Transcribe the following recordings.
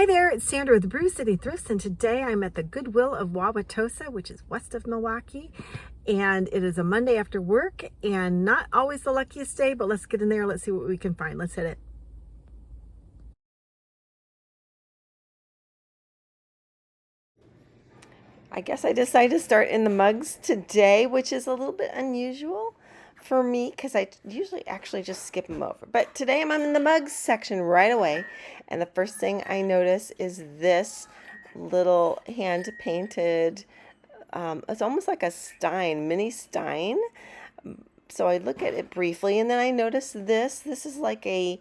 Hi there, it's Sandra with Brew City Thrifts, and today I'm at the Goodwill of Wauwatosa, which is west of Milwaukee, and it is a Monday after work, and not always the luckiest day, but let's get in there, let's see what we can find. Let's hit it. I guess I decided to start in the mugs today, which is a little bit unusual for me because I usually actually just skip them over. But today I'm in the mugs section right away, and the first thing I notice is this little hand painted, it's almost like a stein, mini stein. So I look at it briefly, and then I notice this is like a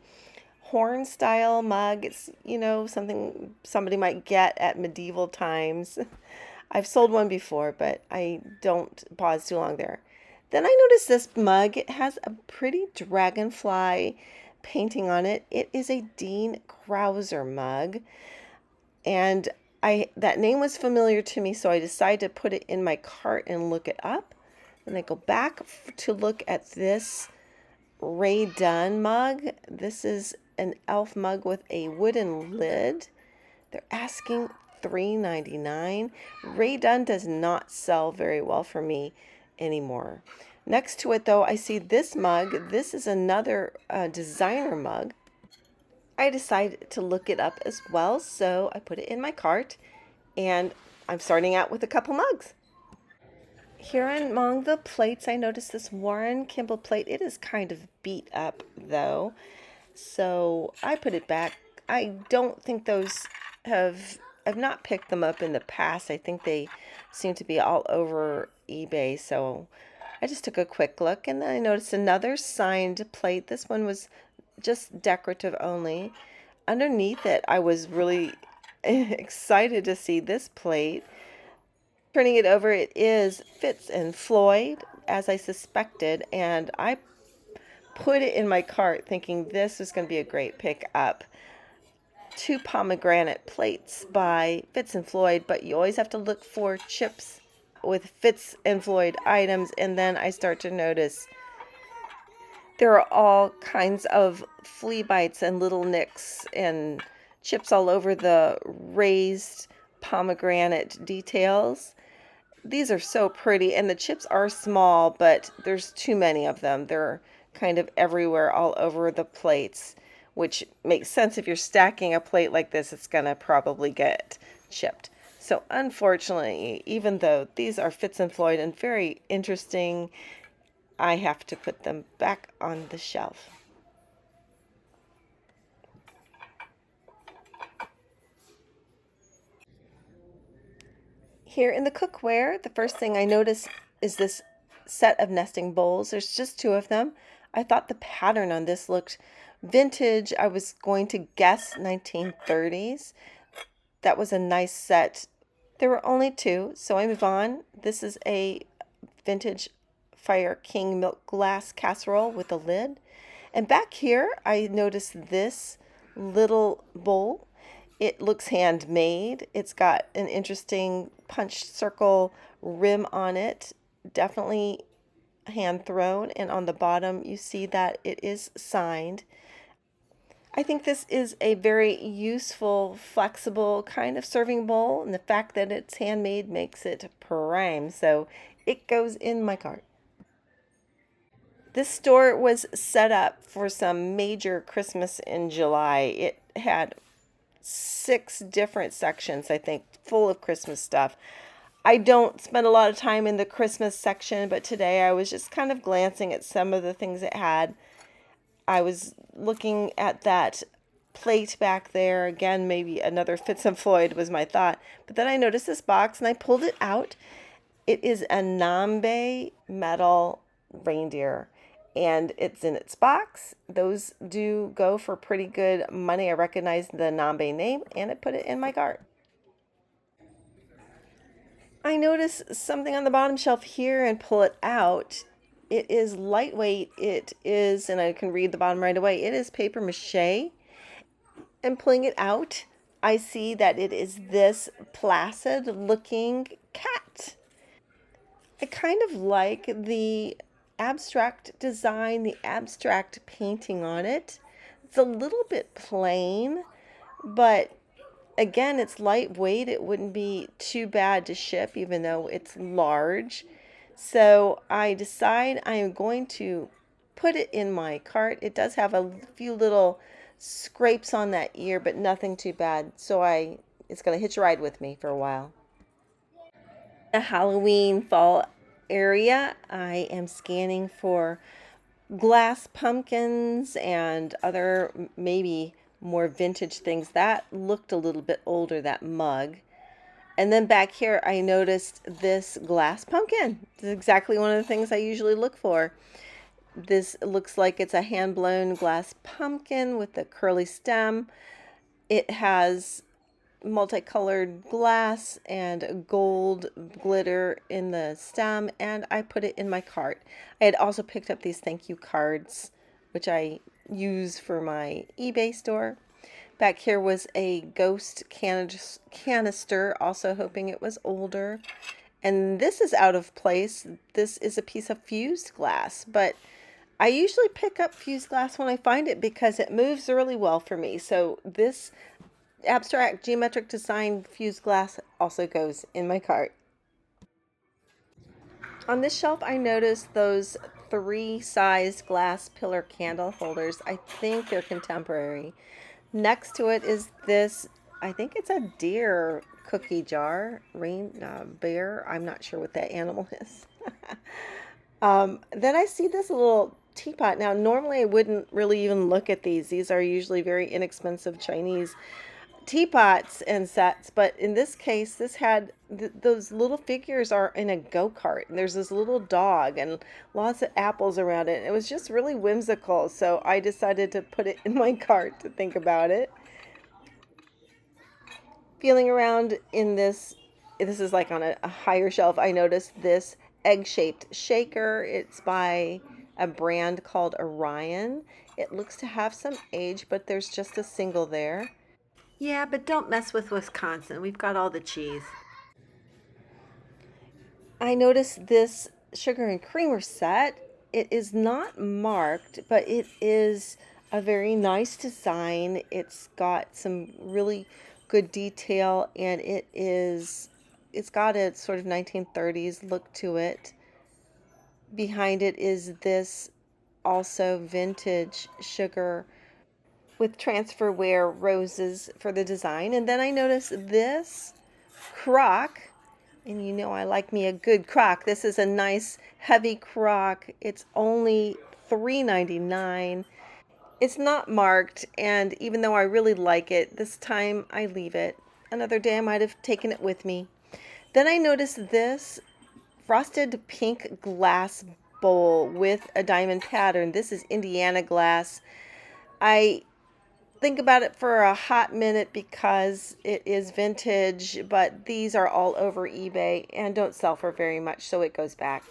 horn style mug. It's, something somebody might get at medieval times. I've sold one before, but I don't pause too long there. Then I noticed this mug. It has a pretty dragonfly painting on it. It is a Dean Crouser mug, and that name was familiar to me, so I decided to put it in my cart and look it up. And I go back to look at this Redon mug. This is an elf mug with a wooden lid. They're asking $3.99. Redon does not sell very well for me anymore. Next to it, though, I see this mug. This is another designer mug. I decided to look it up as well, so I put it in my cart, and I'm starting out with a couple mugs. Here among the plates, I noticed this Warren Kimball plate. It is kind of beat up, though, so I put it back. I don't think those I've not picked them up in the past. I think they seem to be all over eBay, so I just took a quick look, and then I noticed another signed plate. This one was just decorative only. Underneath it, I was really excited to see this plate. Turning it over, it is Fitz and Floyd, as I suspected, and I put it in my cart thinking this was going to be a great pick up. 2 pomegranate plates by Fitz and Floyd, but you always have to look for chips with Fitz and Floyd items, and then I start to notice there are all kinds of flea bites and little nicks and chips all over the raised pomegranate details. These are so pretty, and the chips are small, but there's too many of them. They're kind of everywhere all over the plates, which makes sense. If you're stacking a plate like this, it's going to probably get chipped. So unfortunately, even though these are Fitz and Floyd and very interesting, I have to put them back on the shelf. Here in the cookware, the first thing I notice is this set of nesting bowls. There's just 2 of them. I thought the pattern on this looked vintage. I was going to guess 1930s. That was a nice set. There were only 2, so I move on. This is a vintage Fire King milk glass casserole with a lid. And back here, I noticed this little bowl. It looks handmade. It's got an interesting punched circle rim on it. Definitely hand thrown. And on the bottom, you see that it is signed. I think this is a very useful, flexible kind of serving bowl. And the fact that it's handmade makes it prime. So it goes in my cart. This store was set up for some major Christmas in July. It had 6 different sections, I think, full of Christmas stuff. I don't spend a lot of time in the Christmas section, but today I was just kind of glancing at some of the things it had. I was looking at that plate back there. Again, maybe another Fitz and Floyd was my thought. But then I noticed this box and I pulled it out. It is a Nambe metal reindeer, and it's in its box. Those do go for pretty good money. I recognized the Nambe name, and I put it in my cart. I notice something on the bottom shelf here and pull it out. It is lightweight. It is, and I can read the bottom right away, it is paper mache. And pulling it out, I see that it is this placid looking cat. I kind of like the abstract design, the abstract painting on it. It's a little bit plain, but again, it's lightweight. It wouldn't be too bad to ship, even though it's large. So I decide I am going to put it in my cart. It does have a few little scrapes on that ear, but nothing too bad. So it's going to hitch a ride with me for a while. The Halloween fall area, I am scanning for glass pumpkins and other maybe more vintage things. That looked a little bit older, that mug. And then back here, I noticed this glass pumpkin. This is exactly one of the things I usually look for. This looks like it's a hand-blown glass pumpkin with a curly stem. It has multicolored glass and gold glitter in the stem, and I put it in my cart. I had also picked up these thank you cards, which I use for my eBay store. Back here was a ghost canister, also hoping it was older. And this is out of place. This is a piece of fused glass, but I usually pick up fused glass when I find it because it moves really well for me. So this abstract geometric design fused glass also goes in my cart. On this shelf, I noticed those 3-sized glass pillar candle holders. I think they're contemporary. Next to it is this, I think it's a deer cookie jar, bear. I'm not sure what that animal is. Then I see this little teapot. Now, normally I wouldn't really even look at these. These are usually very inexpensive Chinese teapots and sets, but in this case, this had those little figures are in a go-kart, and there's this little dog and lots of apples around it. It was just really whimsical, so I decided to put it in my cart to think about it. Feeling around in this is like on a higher shelf. I noticed this egg-shaped shaker. It's by a brand called Orion. It looks to have some age, but there's just a single there. Yeah, but don't mess with Wisconsin. We've got all the cheese. I noticed this sugar and creamer set. It is not marked, but it is a very nice design. It's got some really good detail, and it's got a sort of 1930s look to it. Behind it is this also vintage sugar with transfer wear roses for the design. And then I noticed this crock, and you know I like me a good crock. This is a nice heavy crock. It's only $3.99. It's not marked, and even though I really like it, this time I leave it. Another day I might have taken it with me. Then I noticed this frosted pink glass bowl with a diamond pattern. This is Indiana glass. I think about it for a hot minute because it is vintage, but these are all over eBay and don't sell for very much, so it goes back.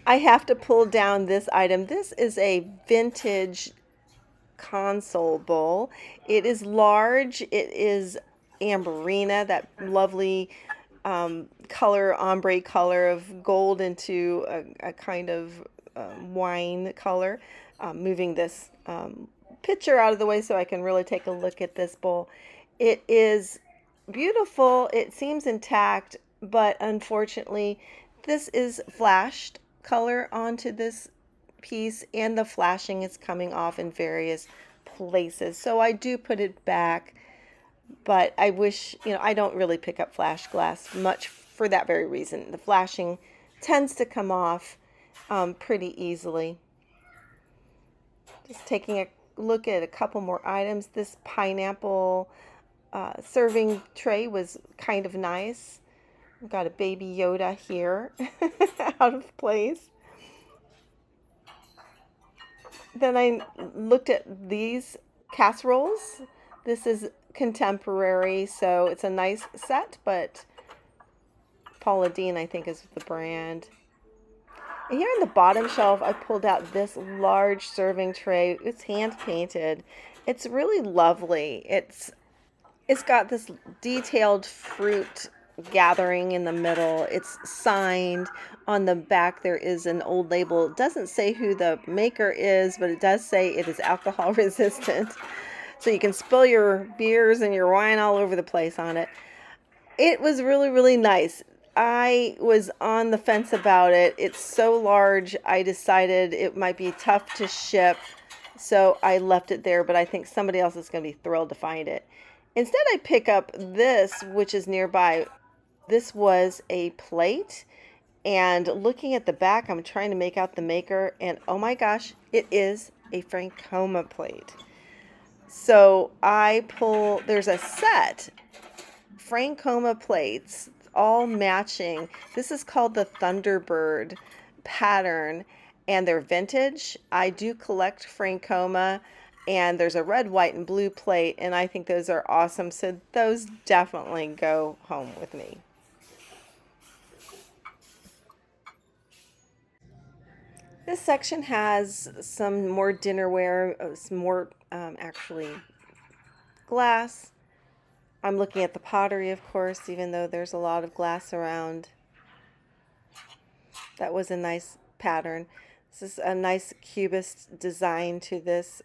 I have to pull down this item. This is a vintage console bowl. It is large. It is amberina, that lovely color, ombre color of gold into a kind of wine color. Moving this picture out of the way so I can really take a look at this bowl. It is beautiful. It seems intact, but unfortunately this is flashed color onto this piece, and the flashing is coming off in various places, so I do put it back. But I wish, I don't really pick up flash glass much for that very reason. The flashing tends to come off pretty easily. Just taking a look at a couple more items. This pineapple serving tray was kind of nice. We've got a baby Yoda here out of place. Then I looked at these casseroles. This is contemporary, so it's a nice set, but Paula Deen, I think, is the brand. And here on the bottom shelf, I pulled out this large serving tray. It's hand painted. It's really lovely. It's got this detailed fruit gathering in the middle. It's signed. On the back there is an old label. It doesn't say who the maker is, but it does say it is alcohol resistant. so you can spill your beers and your wine all over the place on it. It was really, really nice. I was on the fence about it. It's so large, I decided it might be tough to ship, so I left it there, but I think somebody else is going to be thrilled to find it. Instead, I pick up this, which is nearby. This was a plate, and looking at the back, I'm trying to make out the maker, and oh my gosh, it is a Frankoma plate. So there's a set Frankoma plates, all matching. This is called the Thunderbird pattern, and they're vintage. I do collect Frankoma, and there's a red, white, and blue plate, and I think those are awesome. So those definitely go home with me. This section has some more dinnerware, some more actually glass. I'm looking at the pottery, of course, even though there's a lot of glass around. That was a nice pattern. This is a nice cubist design to this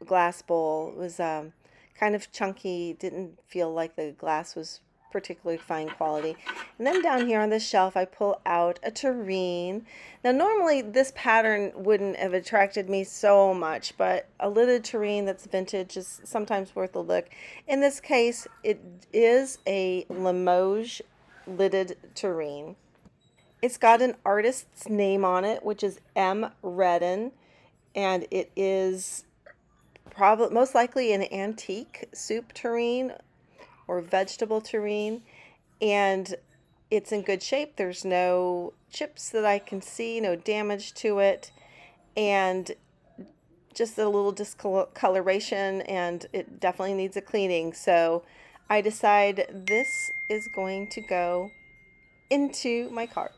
glass bowl. It was kind of chunky, didn't feel like the glass was particularly fine quality. And then down here on the shelf, I pull out a tureen. Now, normally this pattern wouldn't have attracted me so much, but a lidded tureen that's vintage is sometimes worth a look. In this case, it is a Limoges lidded tureen. It's got an artist's name on it, which is M Redon, and it is probably most likely an antique soup tureen or vegetable tureen, and it's in good shape. There's no chips that I can see, no damage to it, and just a little discoloration, and it definitely needs a cleaning. So I decide this is going to go into my cart.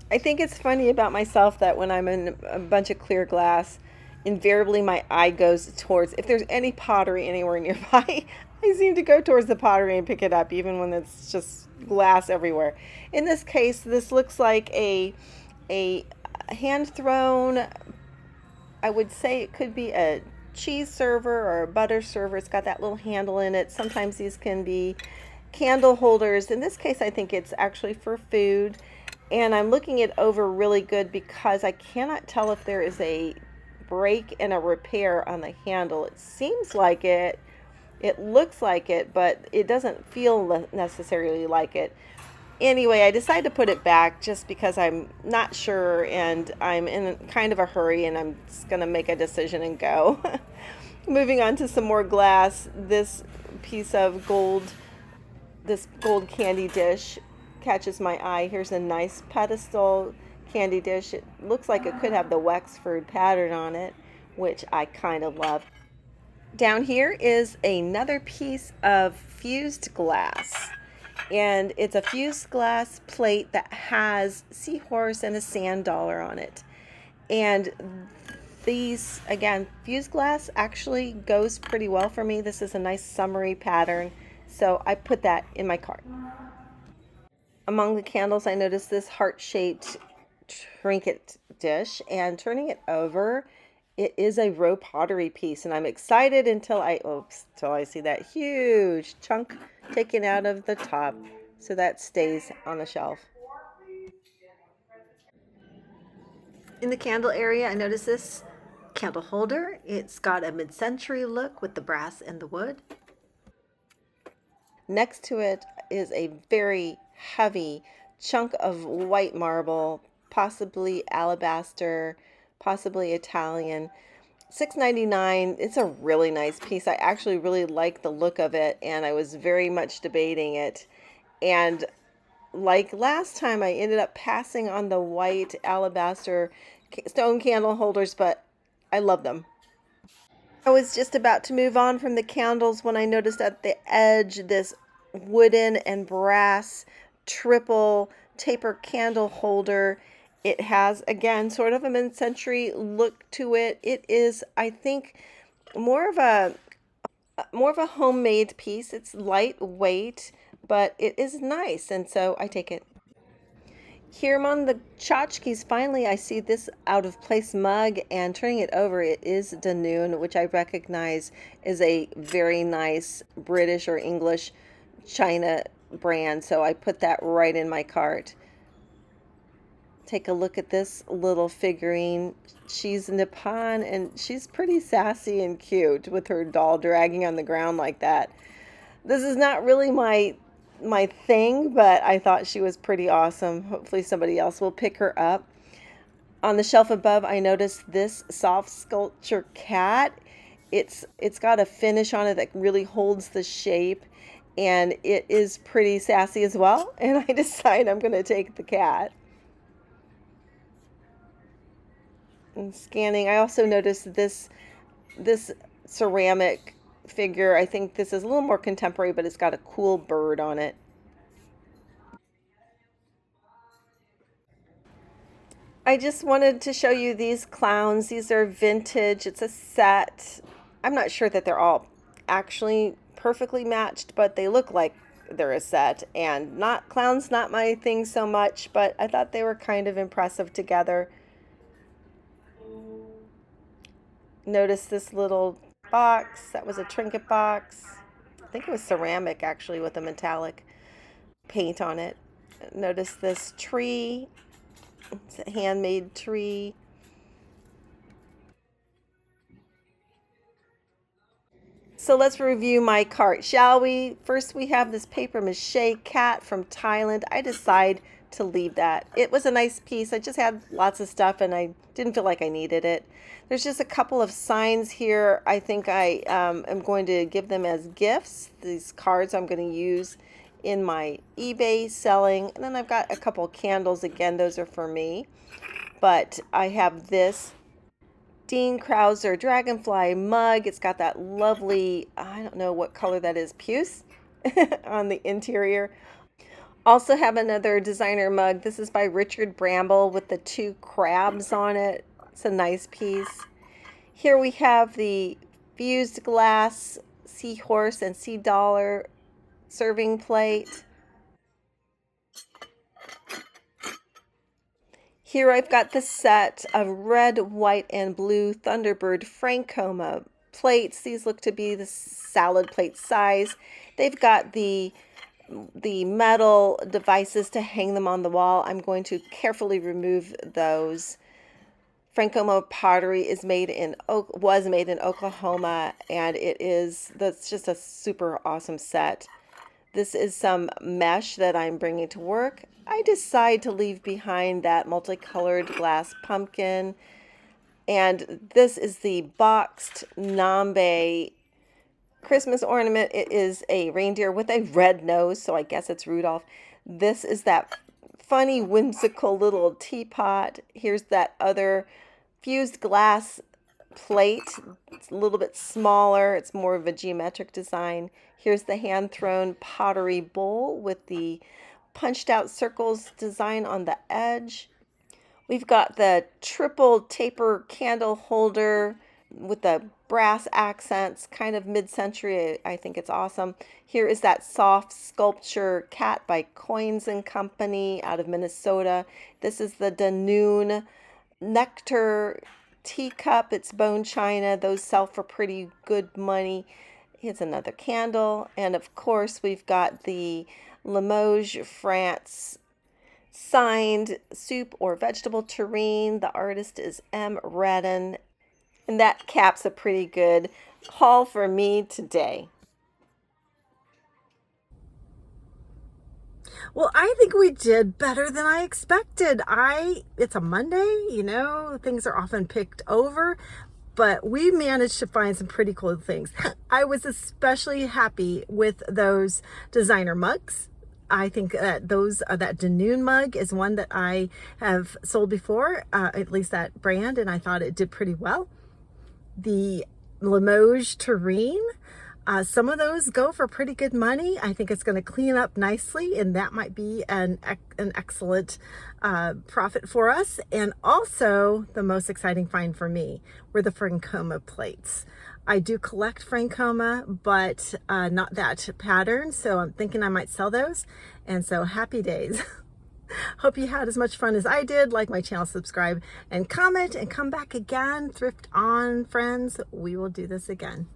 I think it's funny about myself that when I'm in a bunch of clear glass, invariably my eye goes towards, if there's any pottery anywhere nearby, I seem to go towards the pottery and pick it up, even when it's just glass everywhere. In this case, this looks like a hand thrown, I would say it could be a cheese server or a butter server. It's got that little handle in it. Sometimes these can be candle holders. In this case, I think it's actually for food. And I'm looking it over really good because I cannot tell if there is a break and a repair on the handle. It seems like it. It looks like it, but it doesn't feel necessarily like it. Anyway, I decided to put it back just because I'm not sure and I'm in kind of a hurry and I'm just going to make a decision and go. Moving on to some more glass. This piece of gold, this gold candy dish catches my eye. Here's a nice pedestal candy dish. It looks like it could have the Wexford pattern on it, which I kind of love. Down here is another piece of fused glass, and it's a fused glass plate that has seahorse and a sand dollar on it. And these, again, fused glass actually goes pretty well for me. This is a nice summery pattern, so I put that in my cart. Among the candles, I noticed this heart-shaped trinket dish, and turning it over, it is a Row pottery piece, and I'm excited until I see that huge chunk taken out of the top, so that stays on the shelf. In the candle area, I noticed this candle holder. It's got a mid-century look with the brass and the wood. Next to it is a very heavy chunk of white marble, possibly alabaster, possibly Italian. $6.99. It's a really nice piece. I actually really like the look of it, and I was very much debating it. And like last time, I ended up passing on the white alabaster stone candle holders, but I love them. I was just about to move on from the candles when I noticed at the edge this wooden and brass triple taper candle holder. It has, again, sort of a mid-century look to it. It is, I think, more of a homemade piece. It's lightweight, but it is nice, and so I take it. Here I'm on the tchotchkes. Finally, I see this out of place mug, and turning it over, it is Dunoon, which I recognize is a very nice British or English China brand. So I put that right in my cart. Take a look at this little figurine. She's Nippon, and she's pretty sassy and cute with her doll dragging on the ground like that. This is not really my thing, but I thought she was pretty awesome. Hopefully somebody else will pick her up. On the shelf above, I noticed this soft sculpture cat. It's got a finish on it that really holds the shape, and it is pretty sassy as well. And I decide I'm going to take the cat. And scanning, I also noticed this ceramic figure. I think this is a little more contemporary, but it's got a cool bird on it. I just wanted to show you these clowns. These are vintage. It's a set. I'm not sure that they're all actually perfectly matched, but they look like they're a set. And not clowns, not my thing so much, but I thought they were kind of impressive together. Notice this little box. That was a trinket box. I think it was ceramic actually with a metallic paint on it. Notice this tree. It's a handmade tree. So let's review my cart, shall we? First, we have this paper mache cat from Thailand. I decide to leave that. It was a nice piece. I just had lots of stuff and I didn't feel like I needed it. There's just a couple of signs here. I think I am going to give them as gifts. These cards I'm going to use in my eBay selling. And then I've got a couple candles. Again, those are for me. But I have this Dean Crouser dragonfly mug. It's got that lovely, I don't know what color that is, puce on the interior. Also have another designer mug. This is by Richard Bramble with the two crabs on it. It's a nice piece. Here we have the fused glass seahorse and sea dollar serving plate. Here I've got the set of red, white, and blue Thunderbird Frankoma plates. These look to be the salad plate size. They've got the metal devices to hang them on the wall. I'm going to carefully remove those. Frankoma pottery was made in Oklahoma, and that's just a super awesome set. This is some mesh that I'm bringing to work. I decide to leave behind that multicolored glass pumpkin. And this is the boxed Nambe Christmas ornament. It is a reindeer with a red nose, so I guess it's Rudolph. This is that funny, whimsical little teapot. Here's that other fused glass plate. It's a little bit smaller. It's more of a geometric design. Here's the hand-thrown pottery bowl with the punched out circles design on the edge. We've got the triple taper candle holder with the brass accents, kind of mid-century. I think it's awesome. Here is that soft sculpture cat by Coynes Company out of Minnesota. This is the Dunoon Nectar teacup. It's bone china. Those sell for pretty good money. Here's another candle. And of course, we've got the Limoges, France signed soup or vegetable tureen. The artist is M Redon. And that caps a pretty good haul for me today. Well, I think we did better than I expected. It's a Monday, things are often picked over, but we managed to find some pretty cool things. I was especially happy with those designer mugs. I think that that Dunoon mug is one that I have sold before, at least that brand, and I thought it did pretty well. The Limoges tureen, some of those go for pretty good money. I think it's going to clean up nicely, and that might be an excellent profit for us. And also, the most exciting find for me were the Frankoma plates. I do collect Frankoma, but not that pattern. So I'm thinking I might sell those. And so happy days. Hope you had as much fun as I did. Like my channel, subscribe, and comment, and come back again. Thrift on, friends. We will do this again.